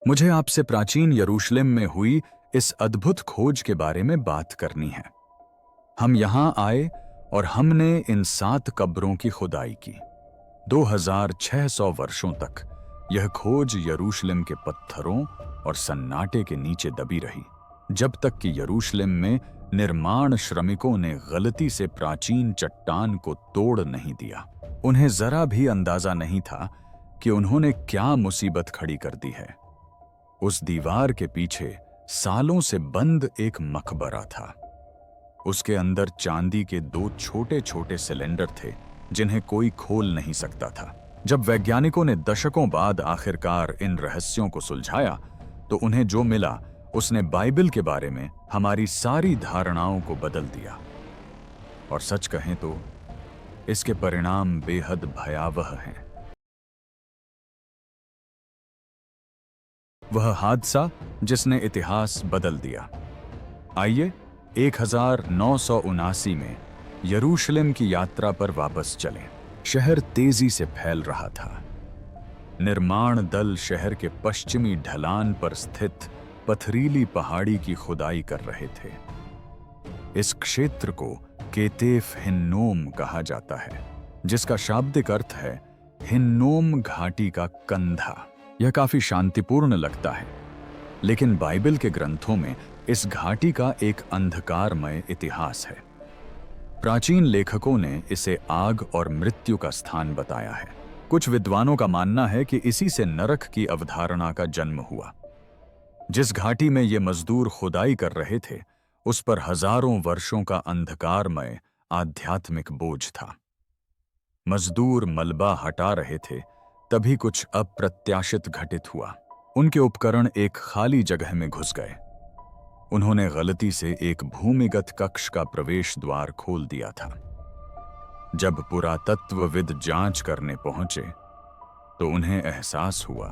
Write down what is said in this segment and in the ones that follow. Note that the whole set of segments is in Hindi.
मुझे आपसे प्राचीन यरूशलेम में हुई इस अद्भुत खोज के बारे में बात करनी है। हम यहां आए और हमने इन 7 कब्रों की खुदाई की। 2600 वर्षों तक यह खोज यरूशलेम के पत्थरों और सन्नाटे के नीचे दबी रही, जब तक कि यरूशलेम में निर्माण श्रमिकों ने गलती से प्राचीन चट्टान को तोड़ नहीं दिया। उन्हें जरा भी अंदाजा नहीं था कि उन्होंने क्या मुसीबत खड़ी कर दी है। उस दीवार के पीछे सालों से बंद एक मकबरा था। उसके अंदर चांदी के 2 छोटे छोटे सिलेंडर थे जिन्हें कोई खोल नहीं सकता था। जब वैज्ञानिकों ने दशकों बाद आखिरकार इन रहस्यों को सुलझाया तो उन्हें जो मिला उसने बाइबल के बारे में हमारी सारी धारणाओं को बदल दिया। और सच कहें तो इसके परिणाम बेहद भयावह हैं। वह हादसा जिसने इतिहास बदल दिया। आइए 1979 में यरूशलेम की यात्रा पर वापस चलें। शहर तेजी से फैल रहा था। निर्माण दल शहर के पश्चिमी ढलान पर स्थित पथरीली पहाड़ी की खुदाई कर रहे थे। इस क्षेत्र को केतेफ हिन्नोम कहा जाता है, जिसका शाब्दिक अर्थ है हिन्नोम घाटी का कंधा। यह काफी शांतिपूर्ण लगता है, लेकिन बाइबल के ग्रंथों में इस घाटी का एक अंधकारमय इतिहास है। प्राचीन लेखकों ने इसे आग और मृत्यु का स्थान बताया है। कुछ विद्वानों का मानना है कि इसी से नरक की अवधारणा का जन्म हुआ। जिस घाटी में ये मजदूर खुदाई कर रहे थे, उस पर हजारों वर्षों का अंधकारमय आध्यात्मिक बोझ था। मजदूर मलबा हटा रहे थे, तभी कुछ अप्रत्याशित घटित हुआ। उनके उपकरण एक खाली जगह में घुस गए। उन्होंने गलती से एक भूमिगत कक्ष का प्रवेश द्वार खोल दिया था। जब पुरातत्वविद जांच करने पहुंचे तो उन्हें एहसास हुआ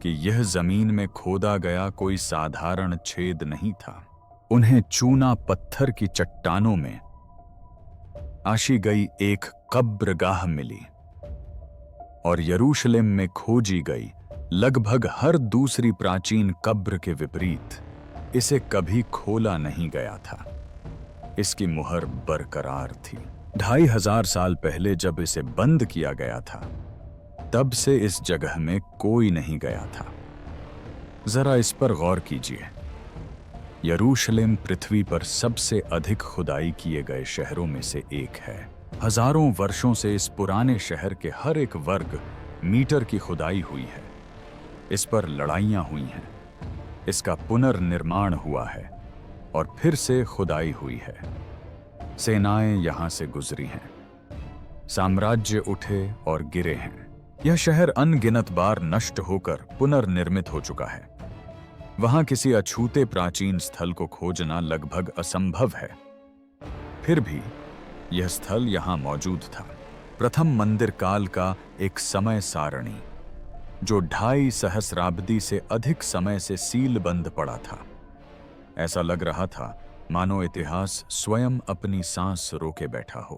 कि यह जमीन में खोदा गया कोई साधारण छेद नहीं था। उन्हें चूना पत्थर की चट्टानों में आशी गई एक कब्रगाह मिली, और यरूशलेम में खोजी गई लगभग हर दूसरी प्राचीन कब्र के विपरीत इसे कभी खोला नहीं गया था। इसकी मुहर बरकरार थी। 2500 साल पहले जब इसे बंद किया गया था, तब से इस जगह में कोई नहीं गया था। जरा इस पर गौर कीजिए। यरूशलेम पृथ्वी पर सबसे अधिक खुदाई किए गए शहरों में से एक है। हजारों वर्षों से इस पुराने शहर के हर एक वर्ग मीटर की खुदाई हुई है। इस पर लड़ाइयां हुई हैं, इसका पुनर्निर्माण हुआ है और फिर से खुदाई हुई है। सेनाएं यहां से गुजरी हैं, साम्राज्य उठे और गिरे हैं। यह शहर अनगिनत बार नष्ट होकर पुनर्निर्मित हो चुका है। वहां किसी अछूते प्राचीन स्थल को खोजना लगभग असंभव है। फिर भी यह स्थल यहां मौजूद था। प्रथम मंदिर काल का एक समय सारणी जो 2.5 सहस्राब्दी से अधिक समय से सीलबंद पड़ा था। ऐसा लग रहा था मानो इतिहास स्वयं अपनी सांस रोके बैठा हो।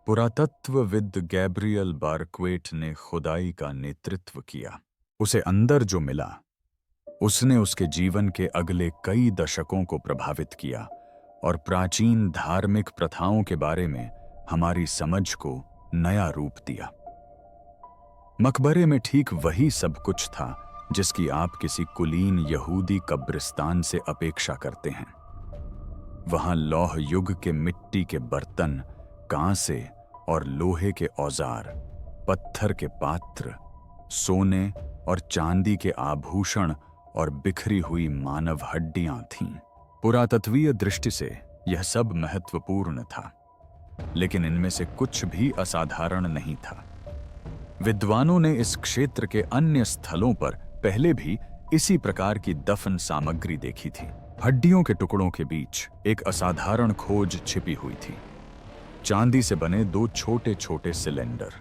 पुरातत्वविद गैब्रियल बारक्वेट ने खुदाई का नेतृत्व किया। उसे अंदर जो मिला उसने उसके जीवन के अगले कई दशकों को प्रभावित किया और प्राचीन धार्मिक प्रथाओं के बारे में हमारी समझ को नया रूप दिया। मकबरे में ठीक वही सब कुछ था जिसकी आप किसी कुलीन यहूदी कब्रिस्तान से अपेक्षा करते हैं। वहां लौह युग के मिट्टी के बर्तन, कांसे और लोहे के औजार, पत्थर के पात्र, सोने और चांदी के आभूषण और बिखरी हुई मानव हड्डियां थीं। पुरातत्वीय दृष्टि से यह सब महत्वपूर्ण था, लेकिन इनमें से कुछ भी असाधारण नहीं था। विद्वानों ने इस क्षेत्र के अन्य स्थलों पर पहले भी इसी प्रकार की दफन सामग्री देखी थी। हड्डियों के टुकड़ों के बीच एक असाधारण खोज छिपी हुई थी। चांदी से बने 2 छोटे छोटे सिलेंडर।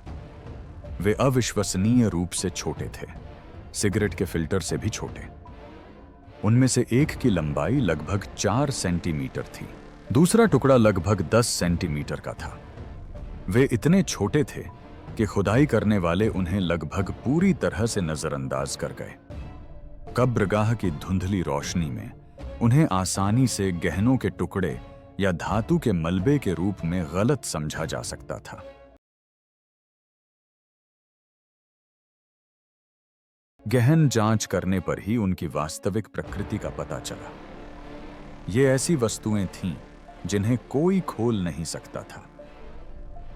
वे अविश्वसनीय रूप से छोटे थे, सिगरेट के फिल्टर से भी छोटे। उनमें से एक की लंबाई लगभग 4 सेंटीमीटर थी, दूसरा टुकड़ा लगभग 10 सेंटीमीटर का था। वे इतने छोटे थे कि खुदाई करने वाले उन्हें लगभग पूरी तरह से नजरअंदाज कर गए। कब्रगाह की धुंधली रोशनी में उन्हें आसानी से गहनों के टुकड़े या धातु के मलबे के रूप में गलत समझा जा सकता था। गहन जांच करने पर ही उनकी वास्तविक प्रकृति का पता चला। ये ऐसी वस्तुएं थीं जिन्हें कोई खोल नहीं सकता था।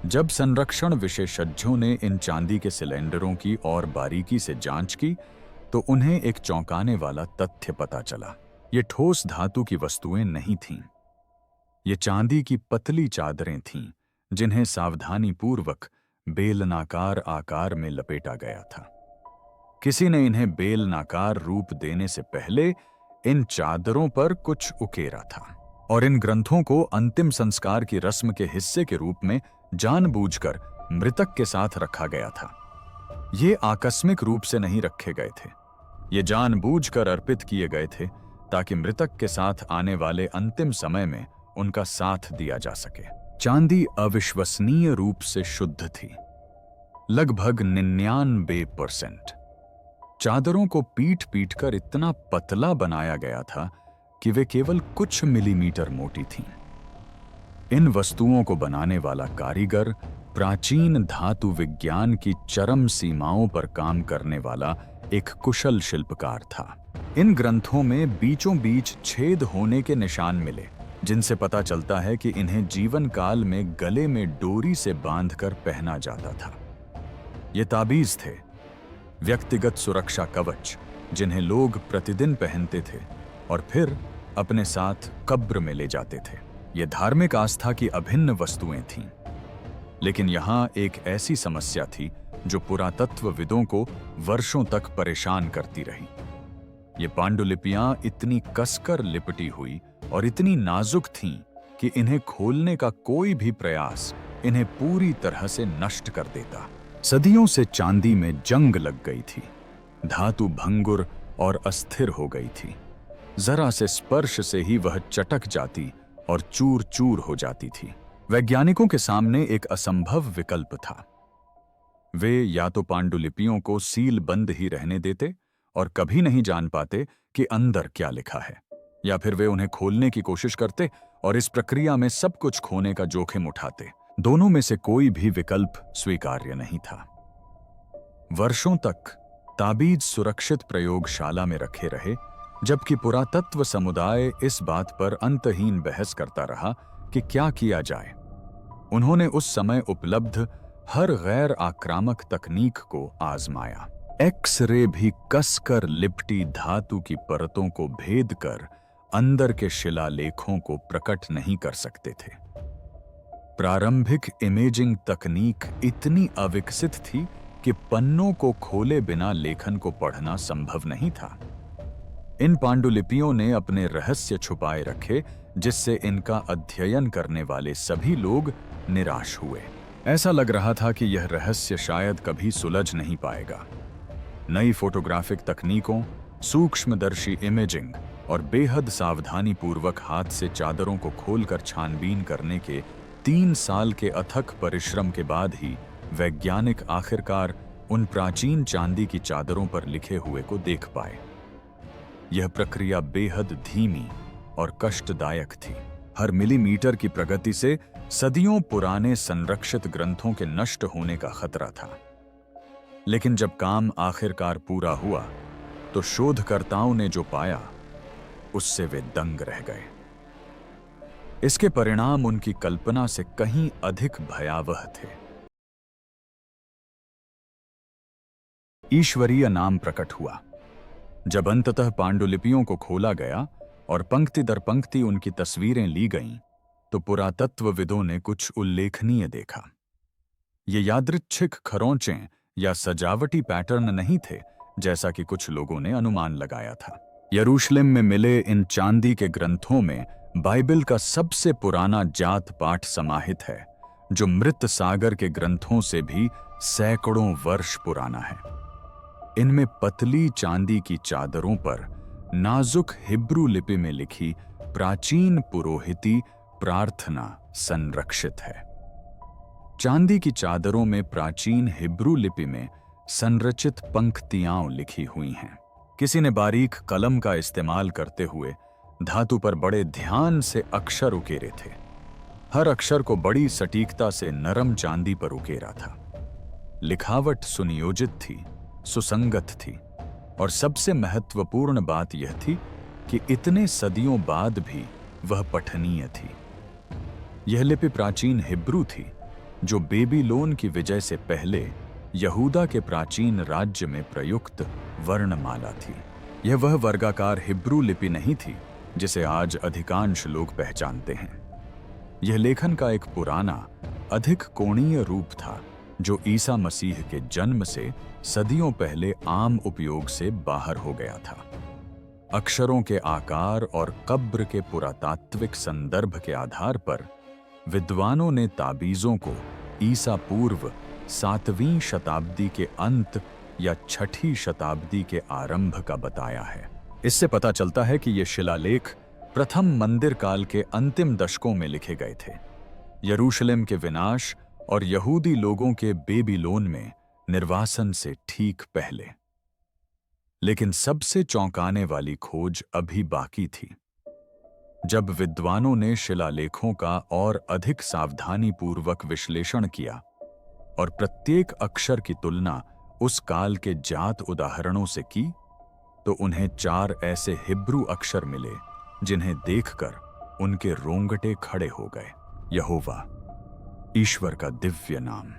जब संरक्षण विशेषज्ञों ने इन चांदी के सिलेंडरों की और बारीकी से जांच की तो उन्हें एक चौंकाने वाला तथ्य पता चला। ये ठोस धातु की वस्तुएं नहीं थीं। ये चांदी की पतली चादरें थीं जिन्हें सावधानीपूर्वक बेलनाकार आकार में लपेटा गया था। किसी ने इन्हें बेलनाकार रूप देने से पहले इन चादरों पर कुछ उकेरा था और इन ग्रंथों को अंतिम संस्कार की रस्म के हिस्से के रूप में जानबूझकर मृतक के साथ रखा गया था। ये आकस्मिक रूप से नहीं रखे गए थे। ये जानबूझकर अर्पित किए गए थे ताकि मृतक के साथ आने वाले अंतिम समय में उनका साथ दिया जा सके। चांदी अविश्वसनीय रूप से शुद्ध थी, लगभग 99%। चादरों को पीट पीट कर इतना पतला बनाया गया था कि वे केवल कुछ मिलीमीटर मोटी थीं। इन वस्तुओं को बनाने वाला कारीगर प्राचीन धातु विज्ञान की चरम सीमाओं पर काम करने वाला एक कुशल शिल्पकार था। इन ग्रंथों में बीचों बीच छेद होने के निशान मिले, जिनसे पता चलता है कि इन्हें जीवन काल में गले में डोरी से बांधकर पहना जाता था। ये ताबीज थे, व्यक्तिगत सुरक्षा कवच, जिन्हें लोग प्रतिदिन पहनते थे और फिर अपने साथ कब्र में ले जाते थे। ये धार्मिक आस्था की अभिन्न वस्तुएं थीं। लेकिन यहां एक ऐसी समस्या थी जो पुरातत्वविदों को वर्षों तक परेशान करती रही। ये पांडुलिपियां इतनी कसकर लिपटी हुई और इतनी नाजुक थीं कि इन्हें खोलने का कोई भी प्रयास इन्हें पूरी तरह से नष्ट कर देता। सदियों से चांदी में जंग लग गई थी, धातु भंगुर और अस्थिर हो गई थी। जरा से स्पर्श से ही वह चटक जाती और चूर चूर हो जाती थी। वैज्ञानिकों के सामने एक असंभव विकल्प था। वे या तो पांडुलिपियों को सील बंद ही रहने देते और कभी नहीं जान पाते कि अंदर क्या लिखा है, या फिर वे उन्हें खोलने की कोशिश करते और इस प्रक्रिया में सब कुछ खोने का जोखिम उठाते। दोनों में से कोई भी विकल्प स्वीकार्य नहीं था। वर्षों तक ताबीज सुरक्षित प्रयोगशाला में रखे रहे, जबकि पुरातत्व समुदाय इस बात पर अंतहीन बहस करता रहा कि क्या किया जाए। उन्होंने उस समय उपलब्ध हर गैर आक्रामक तकनीक को आजमाया। एक्स-रे भी कसकर लिपटी धातु की परतों को भेद कर अंदर के शिलालेखों को प्रकट नहीं कर सकते थे। प्रारंभिक इमेजिंग तकनीक इतनी अविकसित थी कि पन्नों को खोले बिना लेखन को पढ़ना संभव नहीं था। इन पांडुलिपियों ने अपने रहस्य छुपाए रखे, जिससे इनका अध्ययन करने वाले सभी लोग निराश हुए। ऐसा लग रहा था कि यह रहस्य शायद कभी सुलझ नहीं पाएगा। नई फोटोग्राफिक तकनीकों, सूक्ष्मदर्शी इमेजिंग और बेहद सावधानीपूर्वक हाथ से चादरों को खोलकर छानबीन करने के 3 साल के अथक परिश्रम के बाद ही वैज्ञानिक आखिरकार उन प्राचीन चांदी की चादरों पर लिखे हुए को देख पाए। यह प्रक्रिया बेहद धीमी और कष्टदायक थी। हर मिलीमीटर की प्रगति से सदियों पुराने संरक्षित ग्रंथों के नष्ट होने का खतरा था। लेकिन जब काम आखिरकार पूरा हुआ तो शोधकर्ताओं ने जो पाया उससे वे दंग रह गए। इसके परिणाम उनकी कल्पना से कहीं अधिक भयावह थे। ईश्वरीय नाम प्रकट हुआ। जब अंततः पांडुलिपियों को खोला गया और पंक्ति दर पंक्ति उनकी तस्वीरें ली गईं, तो पुरातत्वविदों ने कुछ उल्लेखनीय देखा। ये यादृच्छिक खरोंचें या सजावटी पैटर्न नहीं थे, जैसा कि कुछ लोगों ने अनुमान लगाया था। यरूशलेम में मिले इन चांदी के ग्रंथों में बाइबल का सबसे पुराना जात पाठ समाहित है, जो मृत सागर के ग्रंथों से भी सैकड़ों वर्ष पुराना है। इनमें पतली चांदी की चादरों पर नाजुक हिब्रू लिपि में लिखी प्राचीन पुरोहिती प्रार्थना संरक्षित है। चांदी की चादरों में प्राचीन हिब्रू लिपि में संरचित पंक्तियां लिखी हुई हैं। किसी ने बारीक कलम का इस्तेमाल करते हुए धातु पर बड़े ध्यान से अक्षर उकेरे थे। हर अक्षर को बड़ी सटीकता से नरम चांदी पर उकेरा था। लिखावट सुनियोजित थी, सुसंगत थी, और सबसे महत्वपूर्ण बात यह थी कि इतने सदियों बाद भी वह पठनीय थी। यह लिपि प्राचीन हिब्रू थी, जो बेबीलोन की विजय से पहले यहूदा के प्राचीन राज्य में प्रयुक्त वर्णमाला थी। यह वह वर्गाकार हिब्रू लिपि नहीं थी जिसे आज अधिकांश लोग पहचानते हैं। यह लेखन का एक पुराना, अधिक कोणीय रूप था जो ईसा मसीह के जन्म से सदियों पहले आम उपयोग से बाहर हो गया था। अक्षरों के आकार और कब्र के पुरातात्विक संदर्भ के आधार पर विद्वानों ने ताबीजों को ईसा पूर्व 7वीं शताब्दी के अंत या 6ठी शताब्दी के आरंभ का बताया है। इससे पता चलता है कि ये शिलालेख प्रथम मंदिर काल के अंतिम दशकों में लिखे गए थे, यरूशलेम के विनाश और यहूदी लोगों के बेबीलोन में निर्वासन से ठीक पहले। लेकिन सबसे चौंकाने वाली खोज अभी बाकी थी। जब विद्वानों ने शिलालेखों का और अधिक सावधानीपूर्वक विश्लेषण किया और प्रत्येक अक्षर की तुलना उस काल के जात उदाहरणों से की, तो उन्हें 4 ऐसे हिब्रू अक्षर मिले जिन्हें देखकर उनके रोंगटे खड़े हो गए। यहोवा, ईश्वर का दिव्य नाम।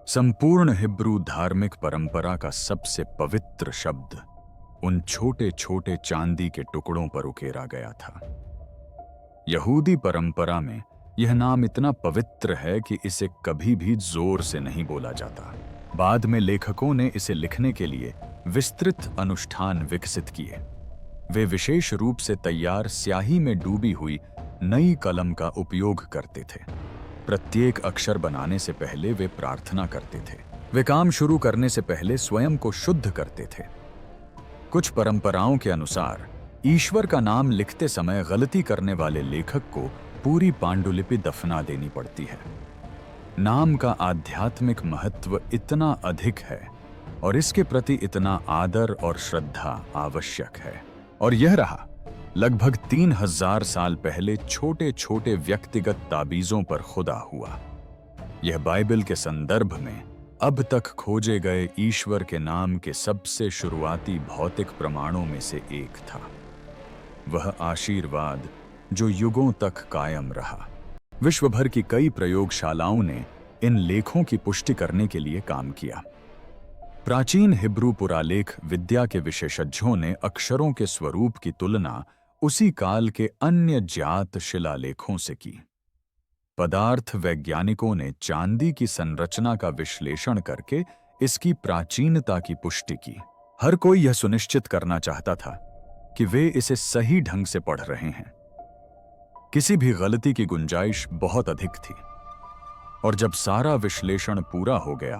संपूर्ण हिब्रू धार्मिक परंपरा का सबसे पवित्र शब्द उन छोटे छोटे चांदी के टुकड़ों पर उकेरा गया था। यहूदी परंपरा में यह नाम इतना पवित्र है कि इसे कभी भी जोर से नहीं बोला जाता। बाद में लेखकों ने इसे लिखने के लिए विस्तृत अनुष्ठान विकसित किए। वे विशेष रूप से तैयार स्याही में डूबी हुई नई कलम का उपयोग करते थे। प्रत्येक अक्षर बनाने से पहले वे प्रार्थना करते थे। वे काम शुरू करने से पहले स्वयं को शुद्ध करते थे। कुछ परंपराओं के अनुसार ईश्वर का नाम लिखते समय गलती करने वाले लेखक को पूरी पांडुलिपि दफना देनी पड़ती है। नाम का आध्यात्मिक महत्व इतना अधिक है और इसके प्रति इतना आदर और श्रद्धा आवश्यक है। और यह रहा लगभग 3000 साल पहले छोटे छोटे व्यक्तिगत ताबीजों पर खुदा हुआ। यह बाइबल के संदर्भ में अब तक खोजे गए ईश्वर के नाम के सबसे शुरुआती भौतिक प्रमाणों में से एक था। वह आशीर्वाद जो युगों तक कायम रहा। विश्व भर की कई प्रयोगशालाओं ने इन लेखों की पुष्टि करने के लिए काम किया। प्राचीन हिब्रू पुरालेख विद्या के विशेषज्ञों ने अक्षरों के स्वरूप की तुलना उसी काल के अन्य ज्ञात शिलालेखों से की। पदार्थ वैज्ञानिकों ने चांदी की संरचना का विश्लेषण करके इसकी प्राचीनता की पुष्टि की। हर कोई यह सुनिश्चित करना चाहता था कि वे इसे सही ढंग से पढ़ रहे हैं। किसी भी गलती की गुंजाइश बहुत अधिक थी। और जब सारा विश्लेषण पूरा हो गया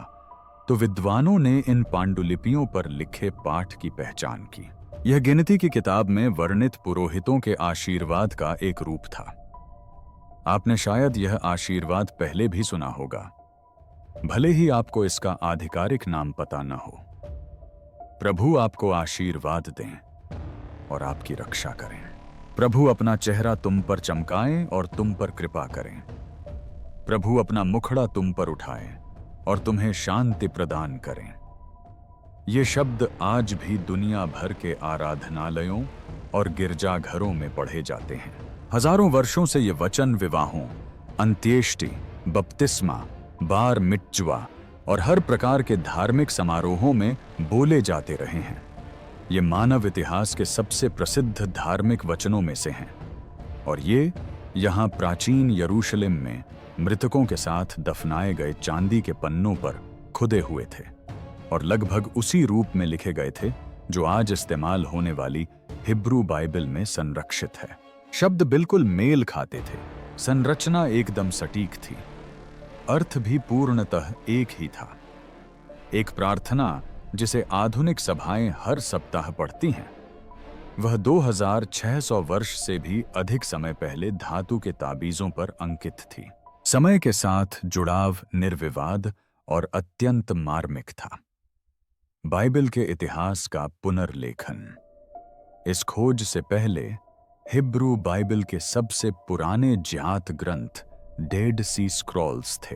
तो विद्वानों ने इन पांडुलिपियों पर लिखे पाठ की पहचान की। यह गिनती की किताब में वर्णित पुरोहितों के आशीर्वाद का एक रूप था। आपने शायद यह आशीर्वाद पहले भी सुना होगा, भले ही आपको इसका आधिकारिक नाम पता न हो। प्रभु आपको आशीर्वाद दें और आपकी रक्षा करें। प्रभु अपना चेहरा तुम पर चमकाएं और तुम पर कृपा करें। प्रभु अपना मुखड़ा तुम पर उठाएं और तुम्हें शांति प्रदान करें। ये शब्द आज भी दुनिया भर के आराधनालयों और गिरजाघरों में पढ़े जाते हैं। हजारों वर्षों से ये वचन विवाहों, अंत्येष्टि, बपतिस्मा, बार मिट्जवा और हर प्रकार के धार्मिक समारोहों में बोले जाते रहे हैं। ये मानव इतिहास के सबसे प्रसिद्ध धार्मिक वचनों में से हैं और ये यहाँ प्राचीन यरूशलेम में मृतकों के साथ दफनाए गए चांदी के पन्नों पर खुदे हुए थे और लगभग उसी रूप में लिखे गए थे जो आज इस्तेमाल होने वाली हिब्रू बाइबल में संरक्षित है। शब्द बिल्कुल मेल खाते थे, संरचना एकदम सटीक थी, अर्थ भी पूर्णतः एक ही था। एक प्रार्थना जिसे आधुनिक सभाएं हर सप्ताह पढ़ती हैं, वह 2600 वर्ष से भी अधिक समय पहले धातु के ताबीजों पर अंकित थी। समय के साथ जुड़ाव निर्विवाद और अत्यंत मार्मिक था। बाइबल के इतिहास का पुनर्लेखन। इस खोज से पहले हिब्रू बाइबल के सबसे पुराने ज्ञात ग्रंथ डेड सी स्क्रॉल्स थे।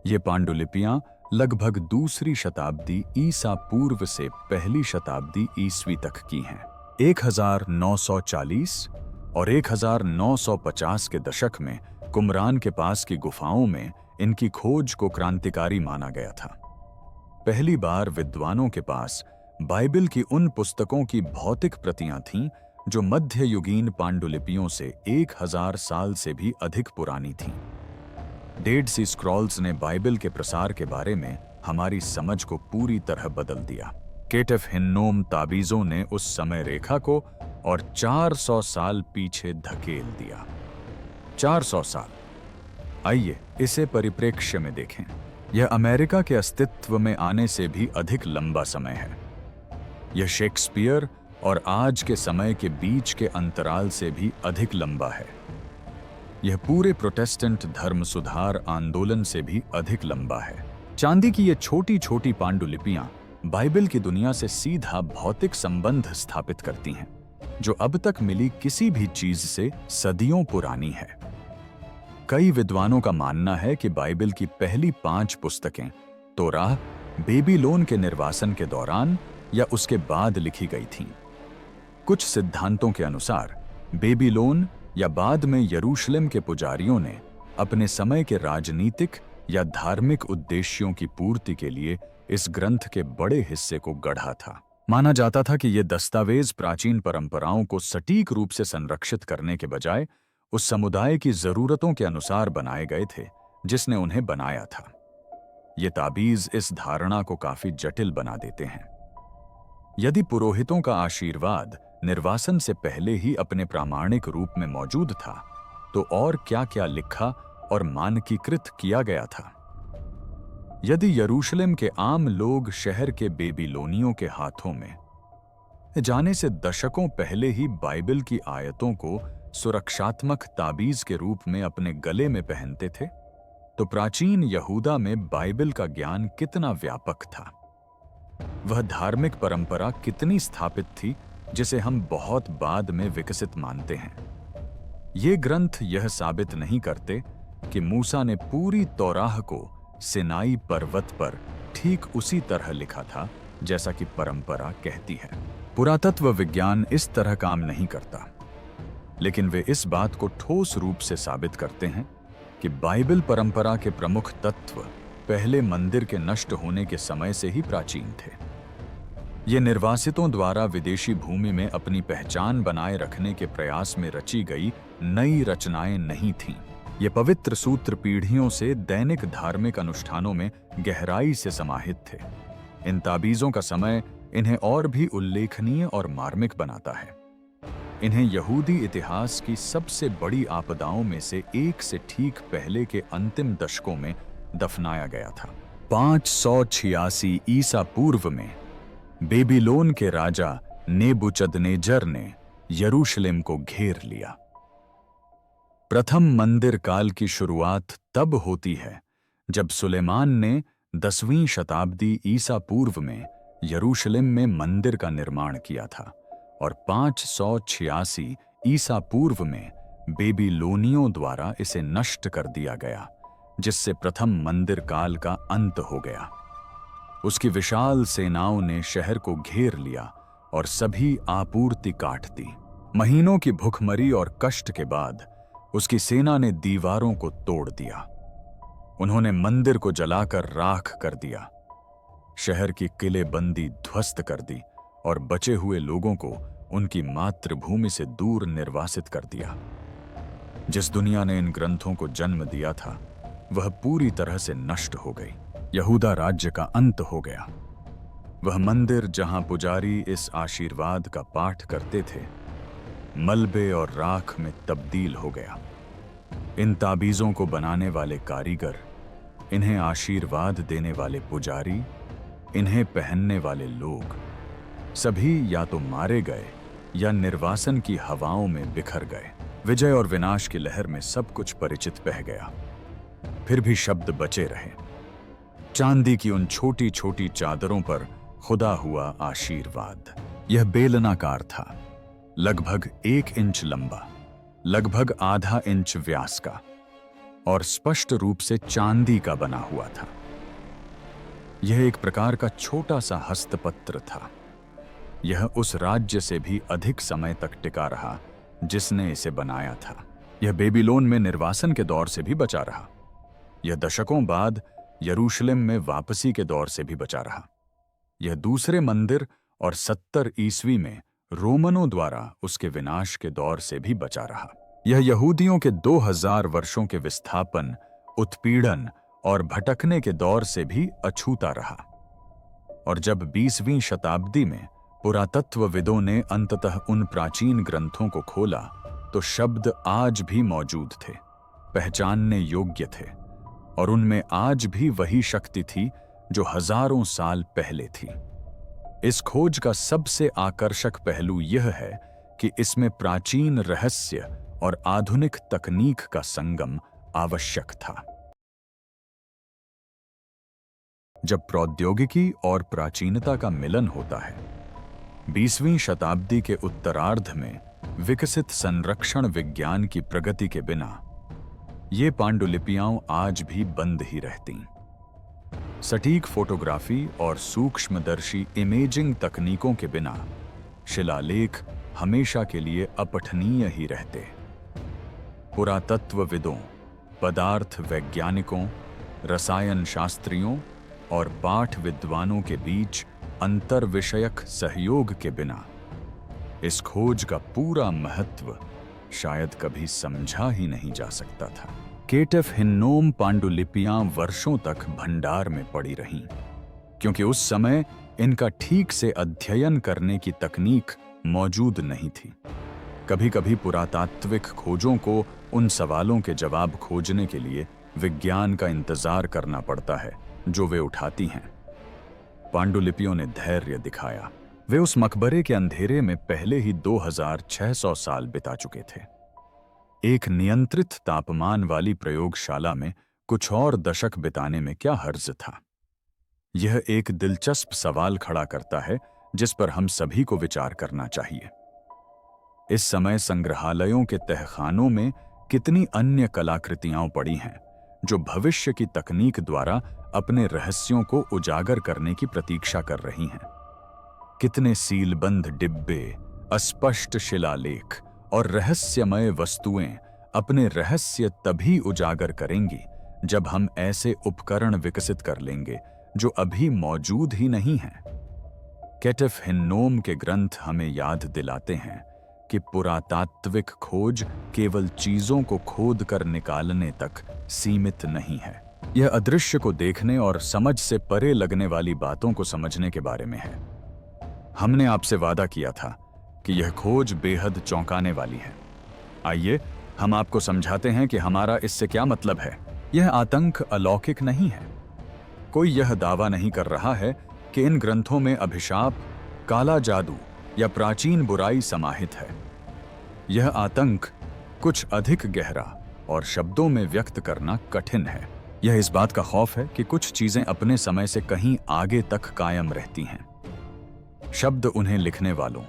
ये पांडुलिपियां लगभग दूसरी शताब्दी ईसा पूर्व से पहली शताब्दी ईस्वी तक की हैं। 1940 और 1950 के दशक में कुमरान के पास की गुफाओं में इनकी खोज को क्रांतिकारी माना गया था। पहली बार विद्वानों के पास बाइबल की उन पुस्तकों की भौतिक प्रतियां थीं जो मध्ययुगीन पांडुलिपियों से 1000 साल से भी अधिक पुरानी थीं। डेड सी स्क्रॉल्स ने बाइबल के प्रसार के बारे में हमारी समझ को पूरी तरह बदल दिया। केटफ हिन्नोम ताबीजों ने उस समय रेखा को और 400 साल पीछे धकेल दिया। 400 साल। आइए इसे परिप्रेक्ष्य में देखें। यह अमेरिका के अस्तित्व में आने से भी अधिक लंबा समय है। यह शेक्सपियर और आज के समय के बीच के अंतराल से भी अधिक लंबा है। यह पूरे प्रोटेस्टेंट धर्म सुधार आंदोलन से भी अधिक लंबा है। चांदी की ये छोटी छोटी पांडुलिपियां बाइबल की दुनिया से सीधा भौतिक संबंध स्थापित करती हैं, जो अब तक मिली किसी भी चीज से सदियों पुरानी है। कई विद्वानों का मानना है कि बाइबल की पहली 5 पुस्तकें तोराह बेबीलोन के निर्वासन के दौरान या उसके बाद लिखी गई थीं। कुछ सिद्धांतों के अनुसार बेबीलोन या बाद में यरूशलेम के पुजारियों ने अपने समय के राजनीतिक या धार्मिक उद्देश्यों की पूर्ति के लिए इस ग्रंथ के बड़े हिस्से को गढ़ा था। माना जाता था कि ये दस्तावेज प्राचीन परंपराओं को सटीक रूप से संरक्षित करने के बजाय उस समुदाय की जरूरतों के अनुसार बनाए गए थे जिसने उन्हें बनाया था। ये ताबीज इस धारणा को काफी जटिल बना देते हैं। यदि पुरोहितों का आशीर्वाद निर्वासन से पहले ही अपने प्रामाणिक रूप में मौजूद था, तो और क्या-क्या लिखा और मानकीकृत किया गया था। यदि यरूशलेम के आम लोग शहर के बेबीलोनियों के हाथों में जाने से दशकों पहले ही बाइबल की आयतों को सुरक्षात्मक ताबीज के रूप में अपने गले में पहनते थे, तो प्राचीन यहूदा में बाइबल का ज्ञान कितना व्यापक था। वह धार्मिक परंपरा कितनी स्थापित थी जिसे हम बहुत बाद में विकसित मानते हैं। ये ग्रंथ यह साबित नहीं करते कि मूसा ने पूरी तौराह को सिनाई पर्वत पर ठीक उसी तरह लिखा था जैसा कि परंपरा कहती है। पुरातत्व विज्ञान इस तरह काम नहीं करता, लेकिन वे इस बात को ठोस रूप से साबित करते हैं कि बाइबल परंपरा के प्रमुख तत्व पहले मंदिर के नष्ट होने के समय से ही प्राचीन थे। ये निर्वासितों द्वारा विदेशी भूमि में अपनी पहचान बनाए रखने के प्रयास में रची गई नई रचनाएं नहीं थीं। ये पवित्र सूत्र पीढ़ियों से दैनिक धार्मिक अनुष्ठानों में गहराई से समाहित थे। इन ताबीजों का समय इन्हें और भी उल्लेखनीय और मार्मिक बनाता है। इन्हें यहूदी इतिहास की सबसे बड़ी आपदाओं में से एक से ठीक पहले के अंतिम दशकों में दफनाया गया था। 586 ईसा पूर्व में बेबीलोन के राजा नेबुचदनेजर ने यरूशलेम को घेर लिया। प्रथम मंदिर काल की शुरुआत तब होती है जब सुलेमान ने 10वीं शताब्दी ईसा पूर्व में यरूशलेम में मंदिर का निर्माण किया था और 586 ईसा पूर्व में बेबीलोनियों द्वारा इसे नष्ट कर दिया गया, जिससे प्रथम मंदिर काल का अंत हो गया। उसकी विशाल सेनाओं ने शहर को घेर लिया और सभी आपूर्ति काट दी। महीनों की भूखमरी और कष्ट के बाद उसकी सेना ने दीवारों को तोड़ दिया। उन्होंने मंदिर को जलाकर राख कर दिया, शहर की किलेबंदी ध्वस्त कर दी और बचे हुए लोगों को उनकी मातृभूमि से दूर निर्वासित कर दिया। जिस दुनिया ने इन ग्रंथों को जन्म दिया था, वह पूरी तरह से नष्ट हो गई। यहूदा राज्य का अंत हो गया। वह मंदिर जहां पुजारी इस आशीर्वाद का पाठ करते थे, मलबे और राख में तब्दील हो गया। इन ताबीजों को बनाने वाले कारीगर, इन्हें आशीर्वाद देने वाले पुजारी, इन्हें पहनने वाले लोग, सभी या तो मारे गए या निर्वासन की हवाओं में बिखर गए। विजय और विनाश की लहर में सब कुछ परिचित बह गया। फिर भी शब्द बचे रहे। चांदी की उन छोटी छोटी चादरों पर खुदा हुआ आशीर्वाद। यह बेलनाकार था, लगभग 1 इंच लंबा, लगभग आधा इंच व्यास का और स्पष्ट रूप से चांदी का बना हुआ था। यह एक प्रकार का छोटा सा हस्तपत्र था। यह उस राज्य से भी अधिक समय तक टिका रहा जिसने इसे बनाया था। यह बेबीलोन में निर्वासन के दौर से भी बचा रहा। यह दशकों बाद यरूशलेम में वापसी के दौर से भी बचा रहा। यह दूसरे मंदिर और 70 ईस्वी में रोमनों द्वारा उसके विनाश के दौर से भी बचा रहा। यह यहूदियों के 2000 वर्षों के विस्थापन, उत्पीड़न और भटकने के दौर से भी अछूता रहा। और जब 20वीं शताब्दी में पुरातत्वविदों ने अंततः उन प्राचीन ग्रंथों को खोला तो शब्द आज भी मौजूद थे, पहचानने योग्य थे, और उनमें आज भी वही शक्ति थी जो हजारों साल पहले थी। इस खोज का सबसे आकर्षक पहलू यह है कि इसमें प्राचीन रहस्य और आधुनिक तकनीक का संगम आवश्यक था। जब प्रौद्योगिकी और प्राचीनता का मिलन होता है, 20वीं शताब्दी के उत्तरार्ध में विकसित संरक्षण विज्ञान की प्रगति के बिना ये पांडुलिपियां आज भी बंद ही रहती। सटीक फोटोग्राफी और सूक्ष्मदर्शी इमेजिंग तकनीकों के बिना शिलालेख हमेशा के लिए अपठनीय ही रहते। पुरातत्वविदों, पदार्थ वैज्ञानिकों, रसायन शास्त्रियों और पाठ विद्वानों के बीच अंतर विषयक सहयोग के बिना इस खोज का पूरा महत्व शायद कभी समझा ही नहीं जा सकता था। केटफ हिन्नोम पांडुलिपियां वर्षों तक भंडार में पड़ी रहीं, क्योंकि उस समय इनका ठीक से अध्ययन करने की तकनीक मौजूद नहीं थी। कभी कभी पुरातात्विक खोजों को उन सवालों के जवाब खोजने के लिए विज्ञान का इंतजार करना पड़ता है जो वे उठाती हैं। पांडुलिपियों ने धैर्य दिखाया। वे उस मकबरे के अंधेरे में पहले ही 2600 साल बिता चुके थे। एक नियंत्रित तापमान वाली प्रयोगशाला में कुछ और दशक बिताने में क्या हर्ज था? यह एक दिलचस्प सवाल खड़ा करता है जिस पर हम सभी को विचार करना चाहिए। इस समय संग्रहालयों के तहखानों में कितनी अन्य कलाकृतियां पड़ी हैं जो भविष्य की तकनीक द्वारा अपने रहस्यों को उजागर करने की प्रतीक्षा कर रही हैं। कितने सीलबंद डिब्बे, अस्पष्ट शिलालेख और रहस्यमय वस्तुएं अपने रहस्य तभी उजागर करेंगी जब हम ऐसे उपकरण विकसित कर लेंगे जो अभी मौजूद ही नहीं हैं। केटफ हिन्नोम के ग्रंथ हमें याद दिलाते हैं कि पुरातात्विक खोज केवल चीजों को खोद कर निकालने तक सीमित नहीं है। यह अदृश्य को देखने और समझ से परे लगने वाली बातों को समझने के बारे में है। हमने आपसे वादा किया था कि यह खोज बेहद चौंकाने वाली है। आइए हम आपको समझाते हैं कि हमारा इससे क्या मतलब है। यह आतंक अलौकिक नहीं है। कोई यह दावा नहीं कर रहा है कि इन ग्रंथों में अभिशाप, काला जादू या प्राचीन बुराई समाहित है। यह आतंक कुछ अधिक गहरा और शब्दों में व्यक्त करना कठिन है। यह इस बात का खौफ है कि कुछ चीजें अपने समय से कहीं आगे तक कायम रहती हैं। शब्द उन्हें लिखने वालों,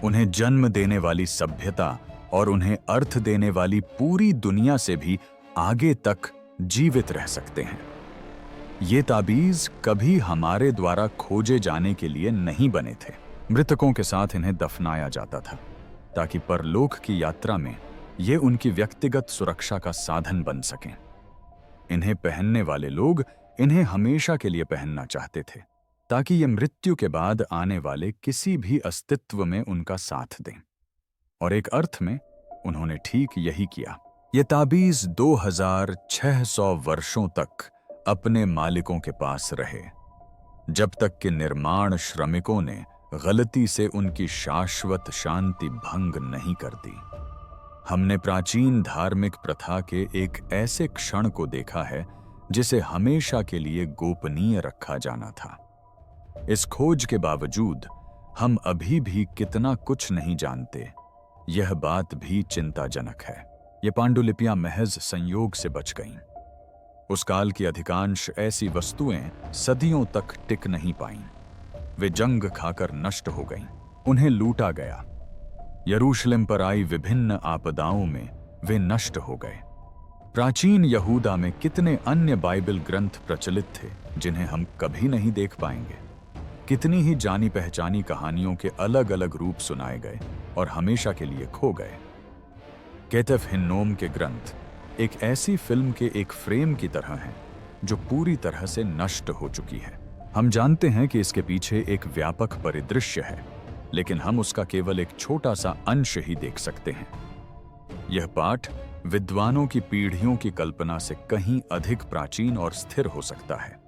उन्हें जन्म देने वाली सभ्यता और उन्हें अर्थ देने वाली पूरी दुनिया से भी आगे तक जीवित रह सकते हैं। ये ताबीज कभी हमारे द्वारा खोजे जाने के लिए नहीं बने थे। मृतकों के साथ इन्हें दफनाया जाता था ताकि परलोक की यात्रा में ये उनकी व्यक्तिगत सुरक्षा का साधन बन सकें। इन्हें पहनने वाले लोग इन्हें हमेशा के लिए पहनना चाहते थे ताकि ये मृत्यु के बाद आने वाले किसी भी अस्तित्व में उनका साथ दें। और एक अर्थ में उन्होंने ठीक यही किया। ये ताबीज 2600 वर्षों तक अपने मालिकों के पास रहे, जब तक कि निर्माण श्रमिकों ने गलती से उनकी शाश्वत शांति भंग नहीं कर दी। हमने प्राचीन धार्मिक प्रथा के एक ऐसे क्षण को देखा है जिसे हमेशा के लिए गोपनीय रखा जाना था। इस खोज के बावजूद हम अभी भी कितना कुछ नहीं जानते, यह बात भी चिंताजनक है। ये पांडुलिपियां महज संयोग से बच गईं। उस काल की अधिकांश ऐसी वस्तुएं सदियों तक टिक नहीं पाईं। वे जंग खाकर नष्ट हो गईं, उन्हें लूटा गया। यरूशलेम पर आई विभिन्न आपदाओं में वे नष्ट हो गए। प्राचीन यहूदा में कितने अन्य बाइबल ग्रंथ प्रचलित थे जिन्हें हम कभी नहीं देख पाएंगे। कितनी ही जानी पहचानी कहानियों के अलग अलग रूप सुनाए गए और हमेशा के लिए खो गए। केतेफ हिन्नोम के ग्रंथ एक ऐसी फिल्म के एक फ्रेम की तरह हैं जो पूरी तरह से नष्ट हो चुकी है। हम जानते हैं कि इसके पीछे एक व्यापक परिदृश्य है, लेकिन हम उसका केवल एक छोटा सा अंश ही देख सकते हैं। यह पाठ विद्वानों की पीढ़ियों की कल्पना से कहीं अधिक प्राचीन और स्थिर हो सकता है।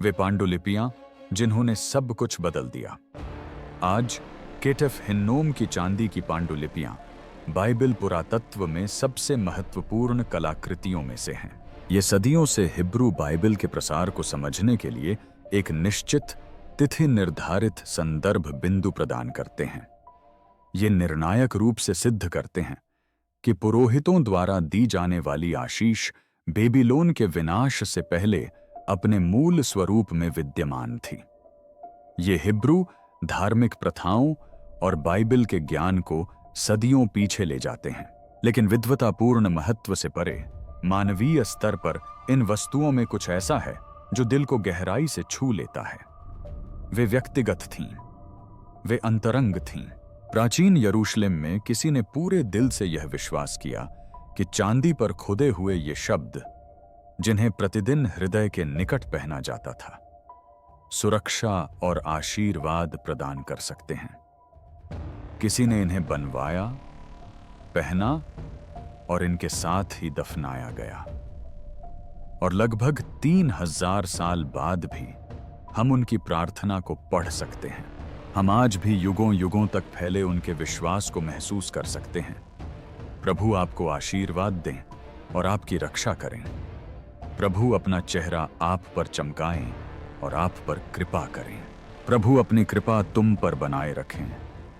वे पांडुलिपियां जिन्होंने सब कुछ बदल दिया। आज केटेफ हिन्नोम की चांदी की पांडुलिपियां बाइबल पुरातत्व में सबसे महत्वपूर्ण कलाकृतियों में से हैं। ये सदियों से हिब्रू बाइबल के प्रसार को समझने के लिए एक निश्चित तिथि निर्धारित संदर्भ बिंदु प्रदान करते हैं। ये निर्णायक रूप से सिद्ध करते हैं कि पुरोहितों द्वारा दी जाने वाली आशीष बेबीलोन के विनाश से पहले अपने मूल स्वरूप में विद्यमान थी। ये हिब्रू धार्मिक प्रथाओं और बाइबल के ज्ञान को सदियों पीछे ले जाते हैं, लेकिन विद्वतापूर्ण महत्व से परे मानवीय स्तर पर इन वस्तुओं में कुछ ऐसा है जो दिल को गहराई से छू लेता है। वे व्यक्तिगत थीं, वे अंतरंग थीं। प्राचीन यरूशलेम में किसी ने पूरे दिल से यह विश्वास किया कि चांदी पर खुदे हुए ये शब्द, जिन्हें प्रतिदिन हृदय के निकट पहना जाता था, सुरक्षा और आशीर्वाद प्रदान कर सकते हैं। किसी ने इन्हें बनवाया, पहना और इनके साथ ही दफनाया गया। और लगभग 3000 साल बाद भी हम उनकी प्रार्थना को पढ़ सकते हैं। हम आज भी युगों युगों तक फैले उनके विश्वास को महसूस कर सकते हैं। प्रभु आपको आशीर्वाद दें और आपकी रक्षा करें। प्रभु अपना चेहरा आप पर चमकाएं और आप पर कृपा करें। प्रभु अपनी कृपा तुम पर बनाए रखें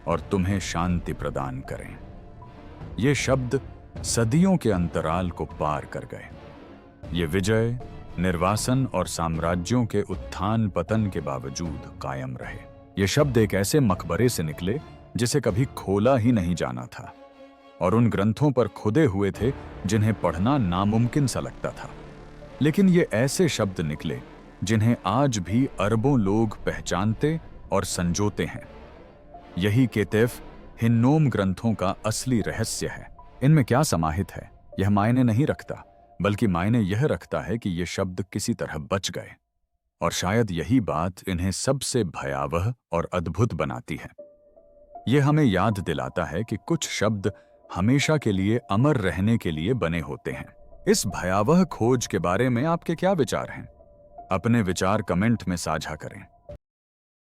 और तुम्हें शांति प्रदान करें। ये शब्द सदियों के अंतराल को पार कर गए। ये विजय, निर्वासन और साम्राज्यों के उत्थान पतन के बावजूद कायम रहे। ये शब्द एक ऐसे मकबरे से निकले जिसे कभी खोला ही नहीं जाना था, और उन ग्रंथों पर खुदे हुए थे जिन्हें पढ़ना नामुमकिन सा लगता था। लेकिन ये ऐसे शब्द निकले जिन्हें आज भी अरबों लोग पहचानते और संजोते हैं। यही केतेफ हिन्नोम ग्रंथों का असली रहस्य है। इनमें क्या समाहित है यह मायने नहीं रखता, बल्कि मायने यह रखता है कि ये शब्द किसी तरह बच गए, और शायद यही बात इन्हें सबसे भयावह और अद्भुत बनाती है। यह हमें याद दिलाता है कि कुछ शब्द हमेशा के लिए अमर रहने के लिए बने होते हैं। इस भयावह खोज के बारे में आपके क्या विचार हैं? अपने विचार कमेंट में साझा करें।